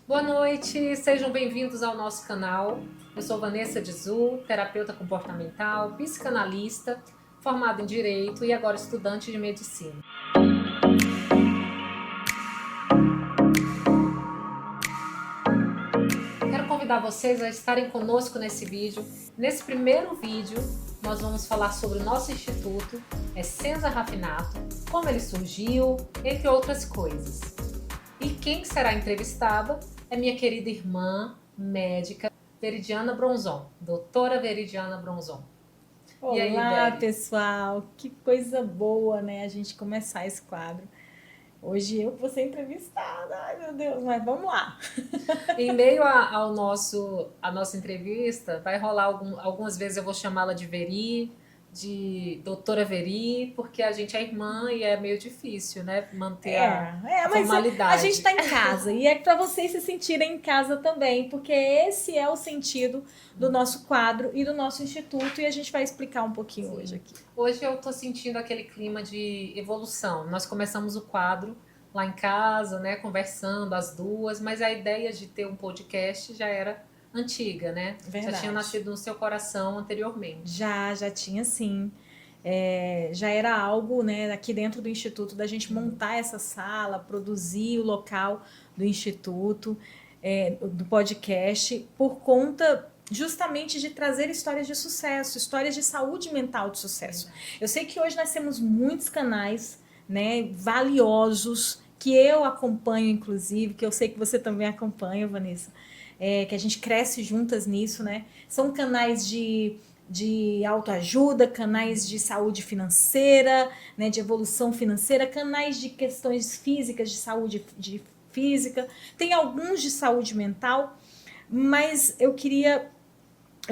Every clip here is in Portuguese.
Boa noite, sejam bem-vindos ao nosso canal. Eu sou Vanessa Dizu, terapeuta comportamental, psicanalista, formada em Direito e agora estudante de Medicina. Quero convidar vocês a estarem conosco nesse vídeo. Nesse primeiro vídeo, nós vamos falar sobre o nosso instituto, Essenza Raffinato, como ele surgiu, entre outras coisas. E quem será entrevistada é minha querida irmã, médica, Veridiana Bronzon, doutora Veridiana Bronzon. E aí, Olá, Veri? pessoal! Que coisa boa, né? A gente começar esse quadro. Hoje eu vou ser entrevistada, ai meu Deus, mas vamos lá. Em meio à nossa entrevista, vai rolar algumas vezes eu vou chamá-la de Veri, de doutora Veri, porque a gente é irmã e é meio difícil, né? Manter a Mas a gente formalidade. tá em casa e é para vocês se sentirem em casa também, porque esse é o sentido do nosso quadro e do nosso instituto e a gente vai explicar um pouquinho hoje Sim. aqui. Hoje eu tô sentindo aquele clima de evolução. Nós começamos o quadro lá em casa, né, conversando as duas, mas a ideia de ter um podcast já era antiga, né? Já tinha Verdade. nascido no seu coração anteriormente. Já tinha sim. Já era algo, né, aqui dentro do Instituto, da gente montar essa sala, produzir o local do Instituto, do podcast, por conta justamente de trazer histórias de sucesso, histórias de saúde mental de sucesso. Eu sei que hoje nós temos muitos canais, né, valiosos, que eu acompanho, inclusive, que eu sei que você também acompanha, Vanessa, que a gente cresce juntas nisso, né? São canais de autoajuda, canais de saúde financeira, né, de evolução financeira, canais de questões físicas, de saúde de física, tem alguns de saúde mental, mas eu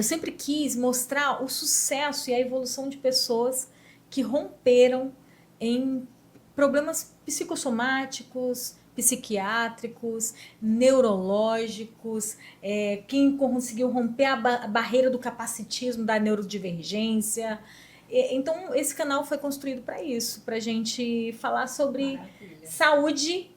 sempre quis mostrar o sucesso e a evolução de pessoas que romperam em problemas psicossomáticos, psiquiátricos, neurológicos, quem conseguiu romper a barreira do capacitismo, da neurodivergência. Então, esse canal foi construído para isso, para a gente falar sobre Maravilha. saúde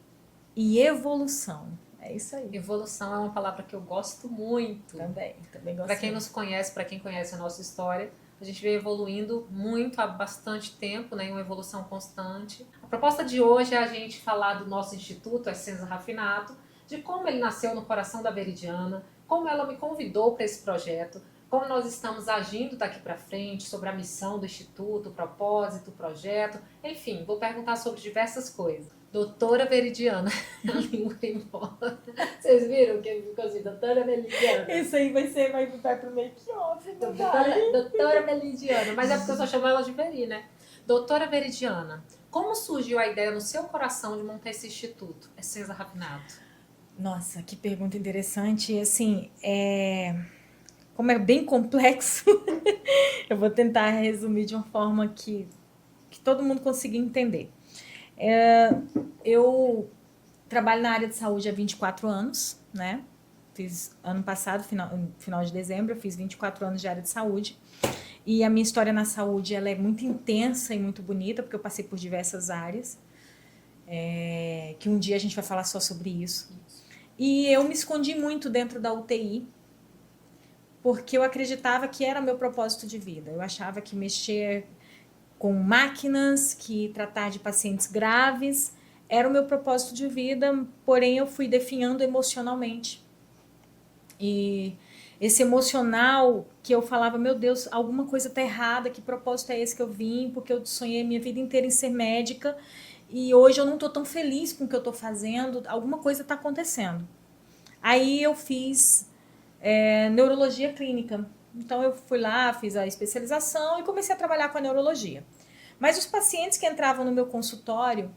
e evolução. É isso aí. Evolução é uma palavra que eu gosto muito. Também gosto Para quem muito. nos conhece, para quem conhece a nossa história, a gente vem evoluindo muito há bastante tempo, né, em uma evolução constante. A proposta de hoje é a gente falar do nosso instituto, a Essenza Raffinato, de como ele nasceu no coração da Veridiana, como ela me convidou para esse projeto, como nós estamos agindo daqui para frente, sobre a missão do instituto, o propósito, o projeto, enfim, vou perguntar sobre diversas coisas. Doutora Veridiana, a língua embora. Vocês viram que ele ficou assim, doutora Veridiana? Isso aí vai pro make-off, não vai? Doutora Veridiana, mas é porque eu só chamo ela de Veri, né? Doutora Veridiana, como surgiu a ideia no seu coração de montar esse instituto, Essenza Raffinato? Nossa, que pergunta interessante. E assim, como é bem complexo, eu vou tentar resumir de uma forma que todo mundo consiga entender. Eu trabalho na área de saúde há 24 anos, né? Fiz ano passado, final de dezembro, eu fiz 24 anos de área de saúde. E a minha história na saúde ela é muito intensa e muito bonita, porque eu passei por diversas áreas. Que um dia a gente vai falar só sobre isso. E eu me escondi muito dentro da UTI, porque eu acreditava que era meu propósito de vida. Eu achava que mexer com máquinas, que tratar de pacientes graves era o meu propósito de vida, porém eu fui definhando emocionalmente. E esse emocional que eu falava, meu Deus, alguma coisa tá errada, que propósito é esse que eu vim? Porque eu sonhei minha vida inteira em ser médica e hoje eu não tô tão feliz com o que eu tô fazendo, alguma coisa tá acontecendo. Aí eu fiz neurologia clínica. Então eu fui lá, fiz a especialização e comecei a trabalhar com a neurologia. Mas os pacientes que entravam no meu consultório,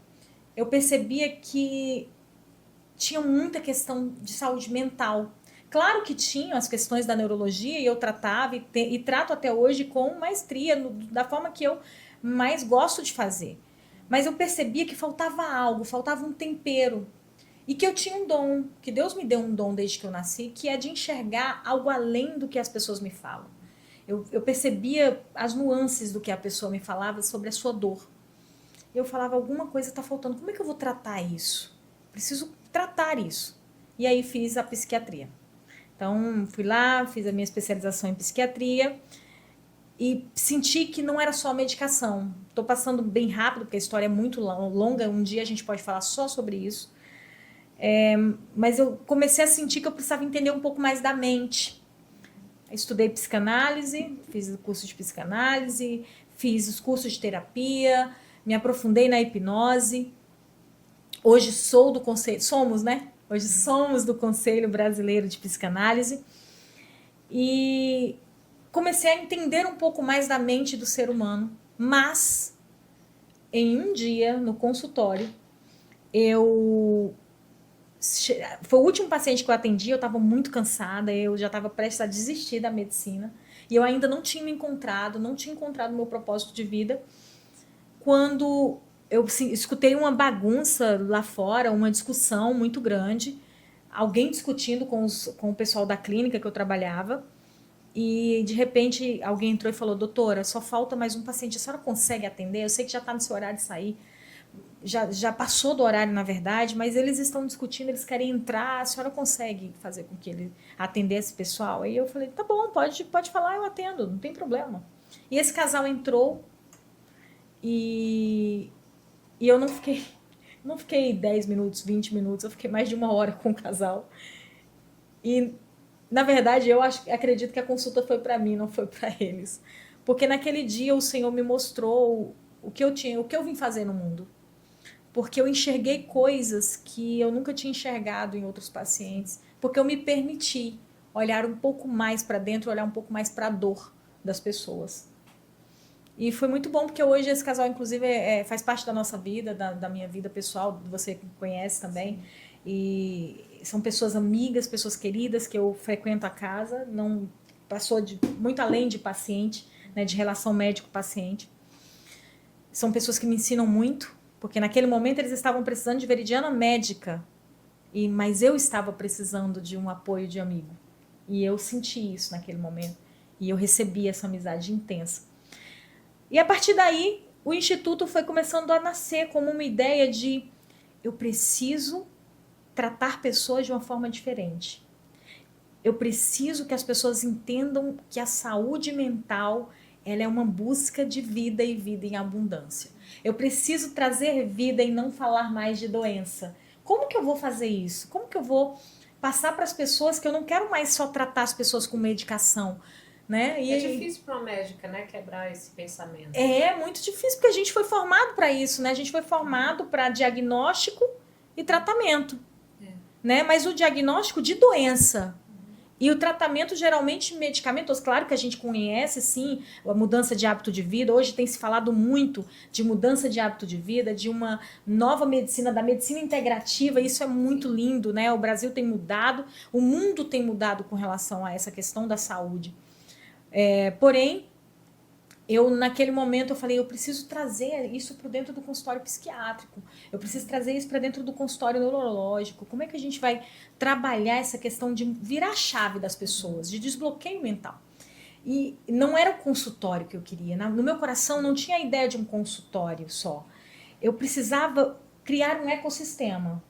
eu percebia que tinha muita questão de saúde mental. Claro que tinham as questões da neurologia e eu tratava e trato até hoje com maestria, da forma que eu mais gosto de fazer. Mas eu percebia que faltava algo, faltava um tempero. E que eu tinha um dom, que Deus me deu um dom desde que eu nasci, que é de enxergar algo além do que as pessoas me falam. Eu percebia as nuances do que a pessoa me falava sobre a sua dor. Eu falava, alguma coisa está faltando, como é que eu vou tratar isso? Preciso tratar isso. e aí fiz a psiquiatria. Então, fui lá, fiz a minha especialização em psiquiatria e senti que não era só medicação. Estou passando bem rápido, porque a história é muito longa, um dia a gente pode falar só sobre isso. Mas eu comecei a sentir que eu precisava entender um pouco mais da mente. Estudei psicanálise, fiz o curso de psicanálise, fiz os cursos de terapia, me aprofundei na hipnose. Hoje sou do conselho, somos, né? Hoje somos do Conselho Brasileiro de Psicanálise. E comecei a entender um pouco mais da mente do ser humano. Mas, em um dia, no consultório, foi o último paciente que eu atendi, eu estava muito cansada, eu já estava prestes a desistir da medicina. E eu ainda não tinha me encontrado, não tinha encontrado o meu propósito de vida. Quando eu escutei uma bagunça lá fora, uma discussão muito grande, alguém discutindo com o pessoal da clínica que eu trabalhava, e de repente alguém entrou e falou: doutora, só falta mais um paciente, a senhora consegue atender? Eu sei que já está no seu horário de sair, já passou do horário na verdade, mas eles estão discutindo, eles querem entrar, a senhora consegue fazer com que ele atender esse pessoal? Aí eu falei: tá bom, pode falar, eu atendo, não tem problema. E esse casal entrou e eu não fiquei 10 minutos, 20 minutos, eu fiquei mais de 1 hora com o casal. E, na verdade, eu acredito que a consulta foi para mim, não foi para eles. Porque naquele dia o Senhor me mostrou o que eu vim fazer no mundo. Porque eu enxerguei coisas que eu nunca tinha enxergado em outros pacientes. Porque eu me permiti olhar um pouco mais para dentro, olhar um pouco mais para a dor das pessoas. E foi muito bom, porque hoje esse casal, inclusive, faz parte da nossa vida, da minha vida pessoal, você conhece também. E são pessoas amigas, pessoas queridas, que eu frequento a casa, não passou muito além de paciente, né, de relação médico-paciente. São pessoas que me ensinam muito, porque naquele momento eles estavam precisando de veridiana médica, mas eu estava precisando de um apoio de amigo. E eu senti isso naquele momento. E eu recebi essa amizade intensa. E a partir daí, o Instituto foi começando a nascer como uma ideia de: eu preciso tratar pessoas de uma forma diferente. Eu preciso que as pessoas entendam que a saúde mental, ela é uma busca de vida e vida em abundância. Eu preciso trazer vida e não falar mais de doença. Como que eu vou fazer isso? Como que eu vou passar para as pessoas que eu não quero mais só tratar as pessoas com medicação? Né? É difícil para uma médica, né, quebrar esse pensamento. É muito difícil, porque a gente foi formado para isso, né? A gente foi formado para diagnóstico e tratamento, né? Mas o diagnóstico de doença e o tratamento geralmente medicamentoso. Claro que a gente conhece, sim, a mudança de hábito de vida. Hoje tem se falado muito de mudança de hábito de vida, de uma nova medicina, da medicina integrativa. Isso é muito lindo, né? O Brasil tem mudado, o mundo tem mudado com relação a essa questão da saúde. Porém, naquele momento eu falei: eu preciso trazer isso para dentro do consultório psiquiátrico, eu preciso trazer isso para dentro do consultório neurológico. Como é que a gente vai trabalhar essa questão de virar a chave das pessoas, de desbloqueio mental? E não era o consultório que eu queria, no meu coração não tinha a ideia de um consultório só. Eu precisava criar um ecossistema,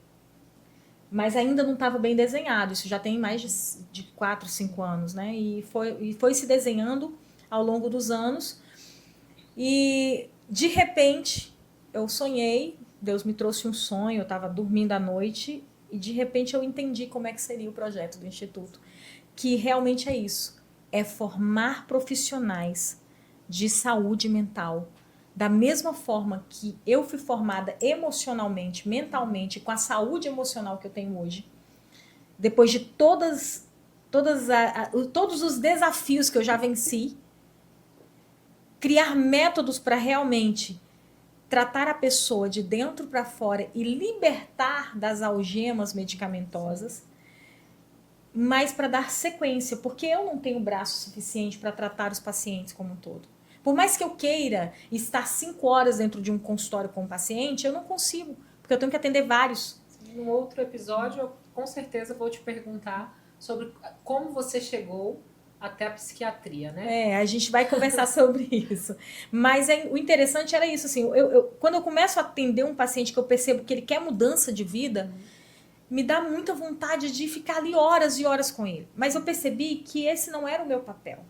mas ainda não estava bem desenhado. Isso já tem mais de 4, 5 anos, né? E foi se desenhando ao longo dos anos. E, de repente, eu sonhei, Deus me trouxe um sonho, eu estava dormindo à noite, e de repente eu entendi como é que seria o projeto do Instituto. Que realmente é isso, é formar profissionais de saúde mental, da mesma forma que eu fui formada emocionalmente, mentalmente, com a saúde emocional que eu tenho hoje, depois de todos os desafios que eu já venci, criar métodos para realmente tratar a pessoa de dentro para fora e libertar das algemas medicamentosas, mas para dar sequência, porque eu não tenho braço suficiente para tratar os pacientes como um todo. Por mais que eu queira estar 5 horas dentro de um consultório com um paciente, eu não consigo, porque eu tenho que atender vários. No outro episódio, eu com certeza vou te perguntar sobre como você chegou até a psiquiatria, né? A gente vai conversar sobre isso. Mas o interessante era isso, assim, quando eu começo a atender um paciente que eu percebo que ele quer mudança de vida, me dá muita vontade de ficar ali horas e horas com ele. Mas eu percebi que esse não era o meu papel.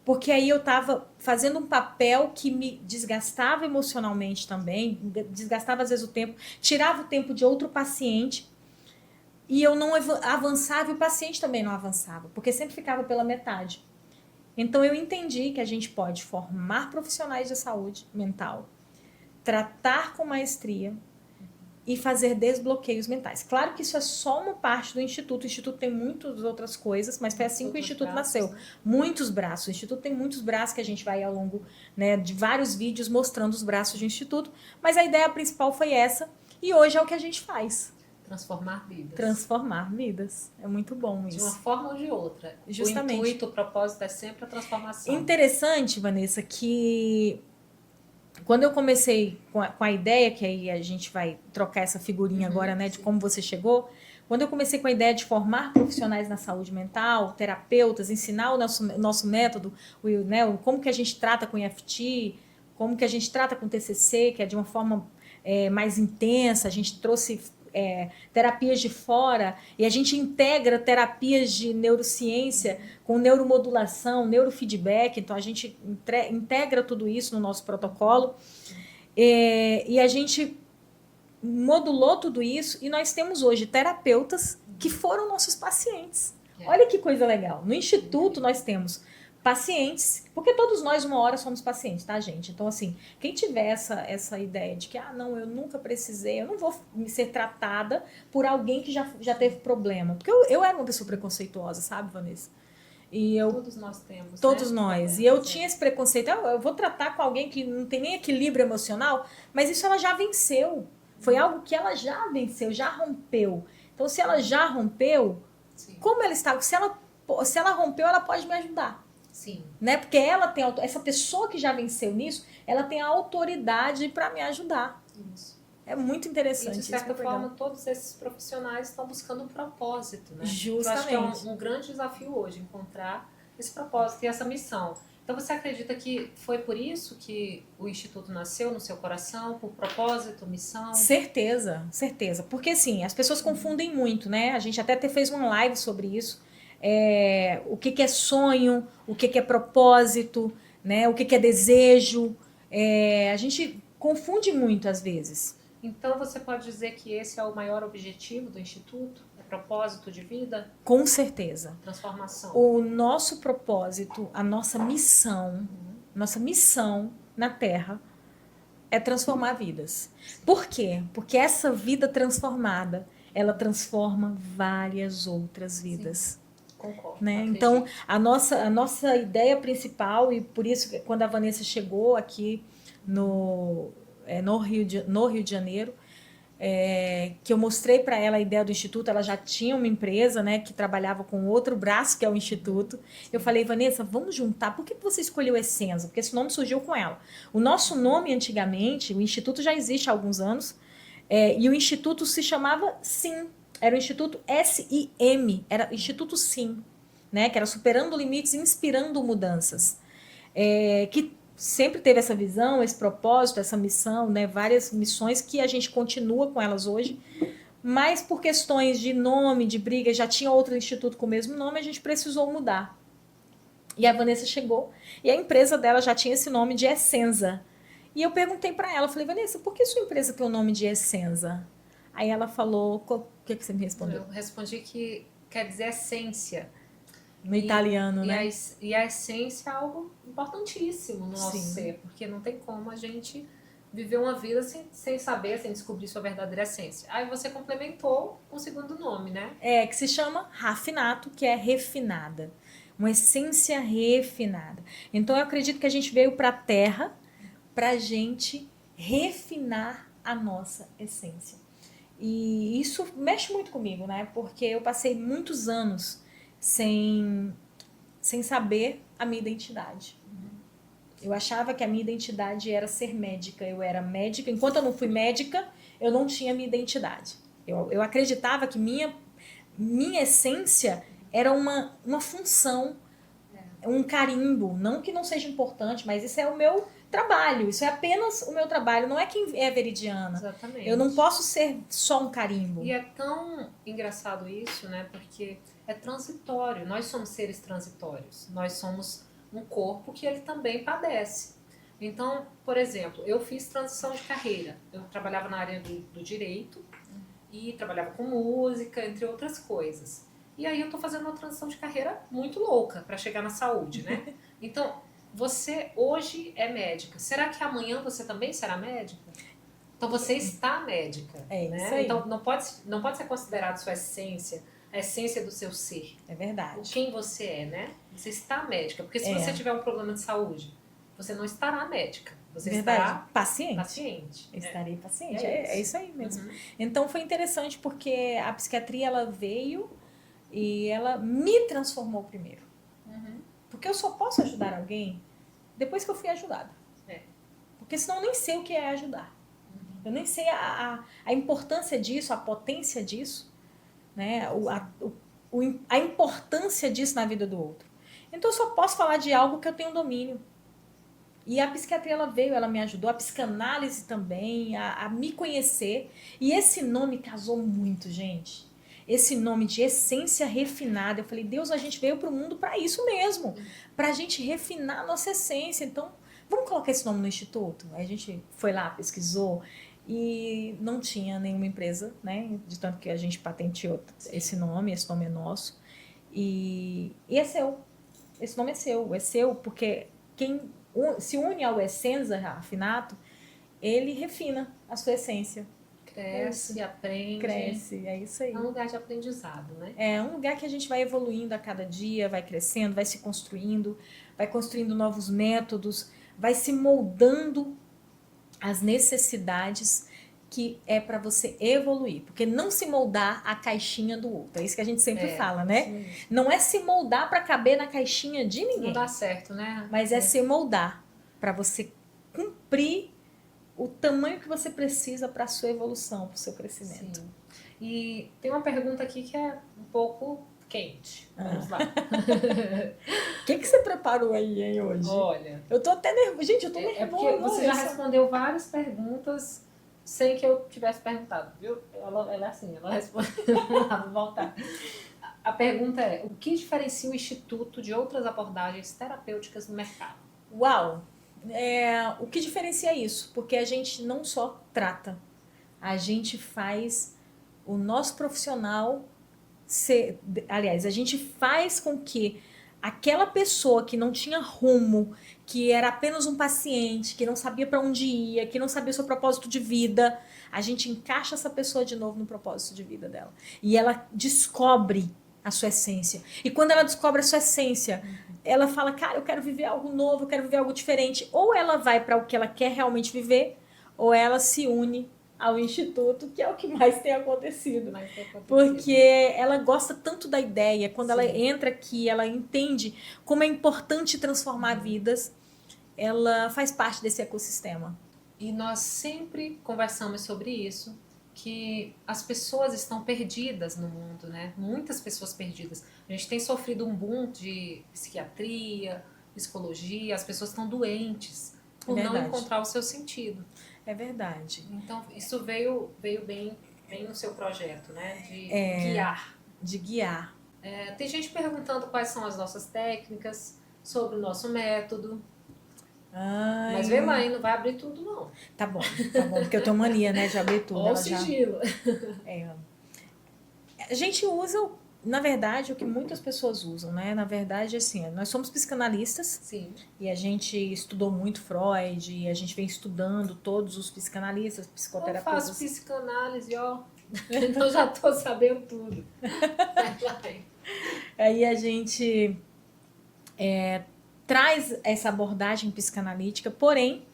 Porque aí eu estava fazendo um papel que me desgastava emocionalmente também, desgastava às vezes o tempo, tirava o tempo de outro paciente e eu não avançava e o paciente também não avançava, porque sempre ficava pela metade. Então eu entendi que a gente pode formar profissionais de saúde mental, tratar com maestria e fazer desbloqueios mentais. Claro que isso é só uma parte do Instituto. O Instituto tem muitas outras coisas, mas foi assim que o Instituto nasceu. Muitos braços. O Instituto tem muitos braços que a gente vai ao longo, né, de vários vídeos mostrando os braços do Instituto. Mas a ideia principal foi essa. E hoje é o que a gente faz. Transformar vidas. Transformar vidas. É muito bom isso. De uma forma ou de outra. Justamente. O intuito, o propósito é sempre a transformação. Interessante, Vanessa, que quando eu comecei com a ideia, que aí a gente vai trocar essa figurinha agora, né, de como você chegou. Quando eu comecei com a ideia de formar profissionais na saúde mental, terapeutas, ensinar o nosso método, como que a gente trata com EFT, como que a gente trata com TCC, que é de uma forma mais intensa, a gente trouxe terapias de fora e a gente integra terapias de neurociência com neuromodulação, neurofeedback, então a gente integra tudo isso no nosso protocolo e a gente modulou tudo isso e nós temos hoje terapeutas que foram nossos pacientes. Olha que coisa legal. No Instituto nós temos pacientes, porque todos nós uma hora somos pacientes, tá, gente? Então, assim, quem tiver essa ideia de que, não, eu nunca precisei, eu não vou ser tratada por alguém que já teve problema. Porque eu era uma pessoa preconceituosa, sabe, Vanessa? E todos nós temos. Todos nós. E eu tinha esse preconceito, eu vou tratar com alguém que não tem nem equilíbrio emocional, mas isso ela já venceu. Foi algo que ela já venceu, já rompeu. Então, se ela já rompeu, sim, como ela está? Se ela rompeu, ela pode me ajudar. Sim. Né? Porque ela tem essa pessoa que já venceu nisso, ela tem a autoridade para me ajudar. Isso. É muito interessante. E de certa forma, todos esses profissionais estão buscando um propósito, né? Justamente. Eu acho que é um grande desafio hoje encontrar esse propósito e essa missão. Então você acredita que foi por isso que o Instituto nasceu no seu coração, por propósito, missão? Certeza, certeza. Porque assim, as pessoas confundem muito, né? A gente até fez uma live sobre isso. O que é sonho, o que é propósito, né? O que é desejo. A gente confunde muito às vezes. Então você pode dizer que esse é o maior objetivo do Instituto? É propósito de vida? Com certeza. Transformação. O nosso propósito, a nossa missão na Terra é transformar vidas. Por quê? Porque essa vida transformada, ela transforma várias outras vidas. Sim. Concordo, né? Então, a nossa ideia principal, e por isso quando a Vanessa chegou aqui no Rio de Janeiro, que eu mostrei para ela a ideia do Instituto, ela já tinha uma empresa, né, que trabalhava com outro braço, que é o Instituto. Eu falei, Vanessa, vamos juntar. Por que você escolheu Essenza? Porque esse nome surgiu com ela. O nosso nome, antigamente, o Instituto já existe há alguns anos, e o Instituto se chamava SIM. Era o Instituto SIM, era Instituto SIM, né, que era Superando Limites, Inspirando Mudanças. Que sempre teve essa visão, esse propósito, essa missão, né, várias missões que a gente continua com elas hoje, mas por questões de nome, de briga, já tinha outro instituto com o mesmo nome, a gente precisou mudar. E a Vanessa chegou, e a empresa dela já tinha esse nome de Essenza. E eu perguntei para ela, falei, Vanessa, por que sua empresa tem o nome de Essenza? Aí ela falou, o que você me respondeu? Eu respondi que quer dizer essência. No italiano, né? E a essência é algo importantíssimo no nosso Sim. ser, porque não tem como a gente viver uma vida sem saber, sem descobrir sua verdadeira essência. Aí você complementou com o segundo nome, né? Que se chama Rafinato, que é refinada. Uma essência refinada. Então eu acredito que a gente veio para a Terra para a gente refinar a nossa essência. E isso mexe muito comigo, né? Porque eu passei muitos anos sem saber a minha identidade. Eu achava que a minha identidade era ser médica. Eu era médica. Enquanto eu não fui médica, eu não tinha minha identidade. Eu acreditava que minha essência era uma função, um carimbo. Não que não seja importante, mas isso é o meu trabalho, isso é apenas o meu trabalho, não é quem é Veridiana. Exatamente. Eu não posso ser só um carimbo. E é tão engraçado isso, né? Porque é transitório. Nós somos seres transitórios. Nós somos um corpo que ele também padece. Então, por exemplo, eu fiz transição de carreira. Eu trabalhava na área do direito e trabalhava com música, entre outras coisas. E aí eu tô fazendo uma transição de carreira muito louca para chegar na saúde, né? Então, você hoje é médica. Será que amanhã você também será médica? Então você está médica, É né? isso aí. Então não pode ser considerado sua essência, a essência do seu ser. É O verdade. quem você é, né? Você está médica. Porque se É. você tiver um problema de saúde, você não estará médica. Você Verdade. estará Paciente. paciente. Estarei paciente. É É isso aí mesmo. Uhum. Então foi interessante porque a psiquiatria ela veio e ela me transformou primeiro. Uhum. Porque eu só posso ajudar alguém depois que eu fui ajudada. É. Porque senão eu nem sei o que é ajudar. Eu nem sei a importância disso, a potência disso, né? A importância disso na vida do outro. Então eu só posso falar de algo que eu tenho domínio. E a psiquiatria ela veio, ela me ajudou, a psicanálise também, a me conhecer. E esse nome casou muito, gente. Esse nome de essência refinada. Eu falei, Deus, a gente veio para o mundo para isso mesmo. Para a gente refinar a nossa essência. Então, vamos colocar esse nome no instituto? Aí a gente foi lá, pesquisou e não tinha nenhuma empresa, né? De tanto que a gente patenteou esse nome é nosso. E é seu. Esse nome é seu porque quem se une ao Essenza Rafinato, ele refina a sua essência. Cresce, aprende. Cresce, é isso aí. É um lugar de aprendizado, né? É um lugar que a gente vai evoluindo a cada dia, vai crescendo, vai se construindo, vai construindo novos métodos, vai se moldando às necessidades que é para você evoluir. Porque não se moldar a caixinha do outro. É isso que a gente sempre fala, né? Sim. Não é se moldar para caber na caixinha de ninguém. Não dá certo, né? Mas é se moldar para você cumprir o tamanho que você precisa para a sua evolução, para o seu crescimento. Sim. E tem uma pergunta aqui que é um pouco quente. Vamos lá. O que você preparou aí, hein, hoje? Olha, Eu tô até nervosa. Gente, eu tô nervosa. é porque você já respondeu várias perguntas sem que eu tivesse perguntado, viu? Ela é assim, ela responde. Vou voltar. A pergunta é: o que diferencia o Instituto de outras abordagens terapêuticas no mercado? Uau! O que diferencia isso? Porque a gente não só trata, a gente faz o nosso profissional ser. Aliás, a gente faz com que aquela pessoa que não tinha rumo, que era apenas um paciente, que não sabia para onde ia, que não sabia o seu propósito de vida, a gente encaixa essa pessoa de novo no propósito de vida dela. E ela descobre a sua essência. E quando ela descobre a sua essência, ela fala, cara, eu quero viver algo novo, eu quero viver algo diferente. Ou ela vai para o que ela quer realmente viver, ou ela se une ao Instituto, que é o que mais tem acontecido. Porque ela gosta tanto da ideia, quando ela entra aqui, ela entende como é importante transformar vidas, ela faz parte desse ecossistema. E nós sempre conversamos sobre isso, que as pessoas estão perdidas no mundo, né? Muitas pessoas perdidas. A gente tem sofrido um boom de psiquiatria, psicologia, as pessoas estão doentes por não encontrar o seu sentido. É verdade. Então, isso veio bem no seu projeto, né? De guiar. De guiar. Tem gente perguntando quais são as nossas técnicas, sobre o nosso método. Ai. Mas vê lá, hein? Não vai abrir tudo, não. Tá bom, porque eu tenho mania, né, de abrir tudo. Ó o sigilo. A gente usa, na verdade, o que muitas pessoas usam, né? Na verdade, assim, nós somos psicanalistas. Sim. E a gente estudou muito Freud, e a gente vem estudando todos os psicanalistas, psicoterapeutas. Eu faço psicanálise, ó. Então já tô sabendo tudo. Aí a gente traz essa abordagem psicanalítica, porém,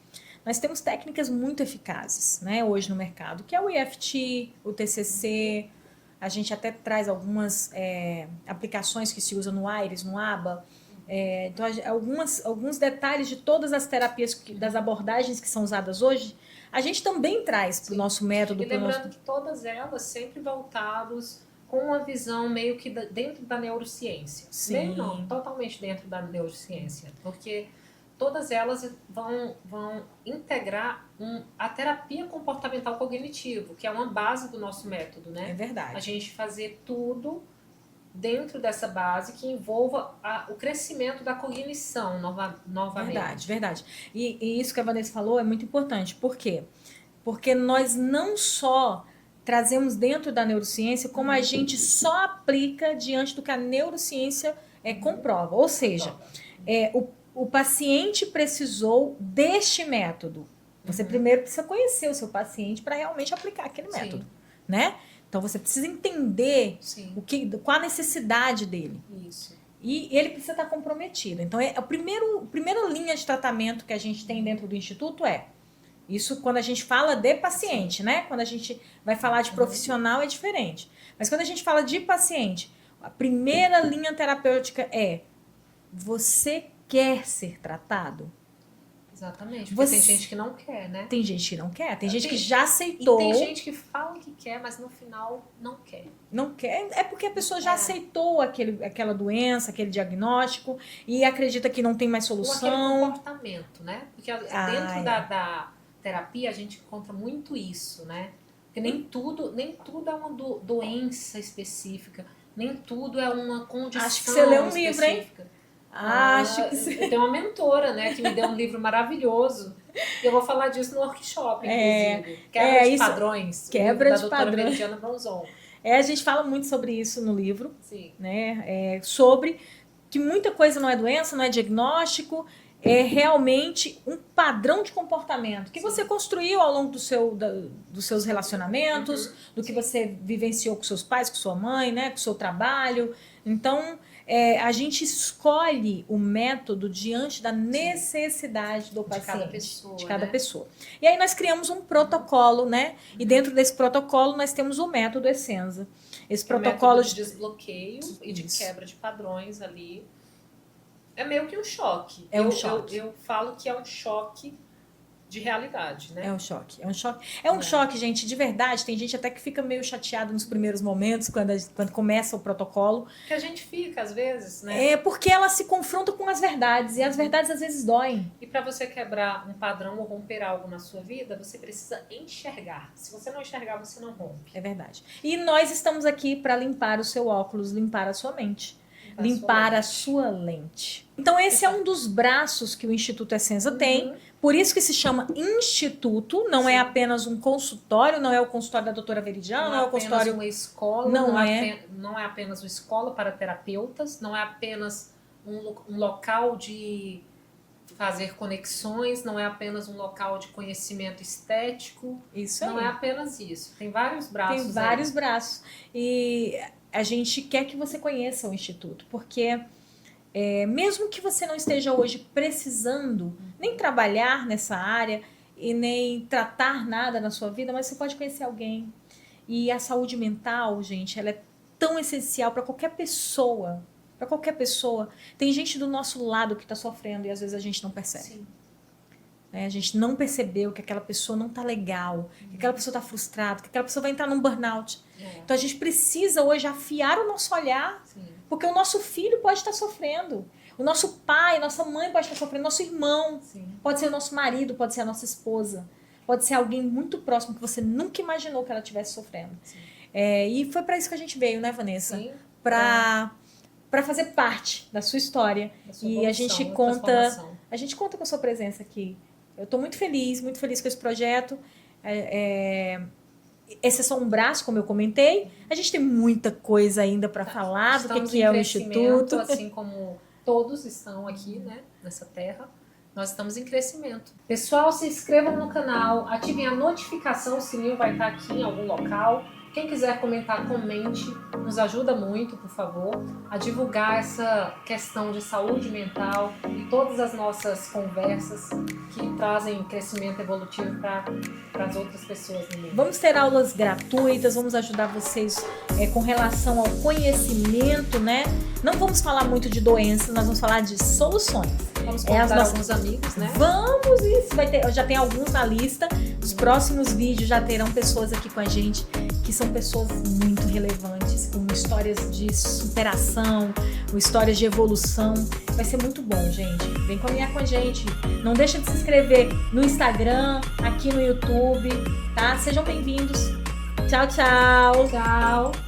nós temos técnicas muito eficazes, né, hoje no mercado, que é o EFT, o TCC, a gente até traz algumas aplicações que se usam no Aires, no ABA, então alguns detalhes de todas as terapias, das abordagens que são usadas hoje, a gente também traz para o nosso método. E lembrando que todas elas sempre voltadas com uma visão meio que dentro da neurociência. Sim. Meio não, totalmente dentro da neurociência. Porque todas elas vão integrar a terapia comportamental cognitivo, que é uma base do nosso método, né? É verdade. A gente fazer tudo dentro dessa base que envolva o crescimento da cognição novamente. Verdade, verdade. E isso que a Vanessa falou é muito importante. Por quê? Porque nós não só trazemos dentro da neurociência, como a gente só aplica diante do que a neurociência comprova. Ou seja, o paciente precisou deste método. Você primeiro precisa conhecer o seu paciente para realmente aplicar aquele método, né? Então você precisa entender qual a necessidade dele. Isso. E ele precisa estar comprometido. Então a primeira linha de tratamento que a gente tem dentro do Instituto isso quando a gente fala de paciente, né? Quando a gente vai falar de profissional é diferente. Mas quando a gente fala de paciente, a primeira linha terapêutica você quer ser tratado? Exatamente, porque tem gente que não quer, né? Tem gente que não quer, tem gente que já aceitou. E tem gente que fala que quer, mas no final não quer. Não quer, é porque a pessoa já aceitou aquela doença, aquele diagnóstico e acredita que não tem mais solução. Ou aquele comportamento, né? Porque dentro da terapia a gente encontra muito isso, né? Porque nem tudo é uma doença específica, nem tudo é uma condição específica. Acho que você leu um livro, hein? Acho que sim. Eu tenho uma mentora, né, que me deu um livro maravilhoso. E eu vou falar disso no workshop, inclusive. Quebra de padrões. Quebra de padrões. Da doutora Veridiana Bronzon. A gente fala muito sobre isso no livro. Sim. Né? Sobre que muita coisa não é doença, não é diagnóstico, é realmente um padrão de comportamento que você construiu ao longo dos seus relacionamentos, do que você vivenciou com seus pais, com sua mãe, né, com o seu trabalho. Então, a gente escolhe o método diante da necessidade do paciente, de cada pessoa. E aí nós criamos um protocolo, né? E dentro desse protocolo nós temos o método Essenza. Esse protocolo de desbloqueio e de quebra de padrões ali. É meio que um choque. Um choque. Eu falo que é um choque de realidade, né? É um choque. É um choque, gente, de verdade. Tem gente até que fica meio chateado nos primeiros momentos, quando começa o protocolo. Que a gente fica, às vezes, né? Porque ela se confronta com as verdades. E as verdades, às vezes, doem. E para você quebrar um padrão ou romper algo na sua vida, você precisa enxergar. Se você não enxergar, você não rompe. É verdade. E nós estamos aqui para limpar o seu óculos, limpar a sua mente. Limpar a sua lente. Então esse é um dos braços que o Instituto Essenza tem, por isso que se chama Instituto, não é apenas um consultório, não é o consultório da doutora Veridiana, não é o consultório... uma escola, não é apenas uma escola para terapeutas, não é apenas um local de fazer conexões, não é apenas um local de conhecimento estético, não é apenas isso, tem vários braços. Tem vários braços, e a gente quer que você conheça o Instituto, porque mesmo que você não esteja hoje precisando nem trabalhar nessa área e nem tratar nada na sua vida, mas você pode conhecer alguém. E a saúde mental, gente, ela é tão essencial para qualquer pessoa. Para qualquer pessoa. Tem gente do nosso lado que está sofrendo e às vezes a gente não percebe. Sim. A gente não percebeu que aquela pessoa não está legal, que aquela pessoa está frustrada, que aquela pessoa vai entrar num burnout. Então a gente precisa hoje afiar o nosso olhar, porque o nosso filho pode estar sofrendo, o nosso pai, nossa mãe pode estar sofrendo, nosso irmão, pode ser o nosso marido, pode ser a nossa esposa, pode ser alguém muito próximo que você nunca imaginou que ela estivesse sofrendo. E foi para isso que a gente veio, né, Vanessa? Para fazer parte da sua história. E a gente conta com a sua presença aqui. Eu estou muito feliz com esse projeto. Esse é só um braço, como eu comentei. A gente tem muita coisa ainda para falar do que é o Instituto. Assim como todos estão aqui, né, nessa terra. Nós estamos em crescimento. Pessoal, se inscrevam no canal, ativem a notificação, o sininho vai estar aqui em algum local. Quem quiser comentar, comente, nos ajuda muito, por favor, a divulgar essa questão de saúde mental e todas as nossas conversas que trazem crescimento evolutivo para as outras pessoas no mundo. Vamos ter aulas gratuitas, vamos ajudar vocês com relação ao conhecimento, né? Não vamos falar muito de doenças, nós vamos falar de soluções. Vamos convidar alguns amigos, né? Vamos, isso, já tem alguns na lista. Os próximos vídeos já terão pessoas aqui com a gente que são pessoas muito relevantes, com histórias de superação, com histórias de evolução. Vai ser muito bom, gente. Vem caminhar com a gente. Não deixa de se inscrever no Instagram, aqui no YouTube, tá? Sejam bem-vindos. Tchau, tchau. Tchau.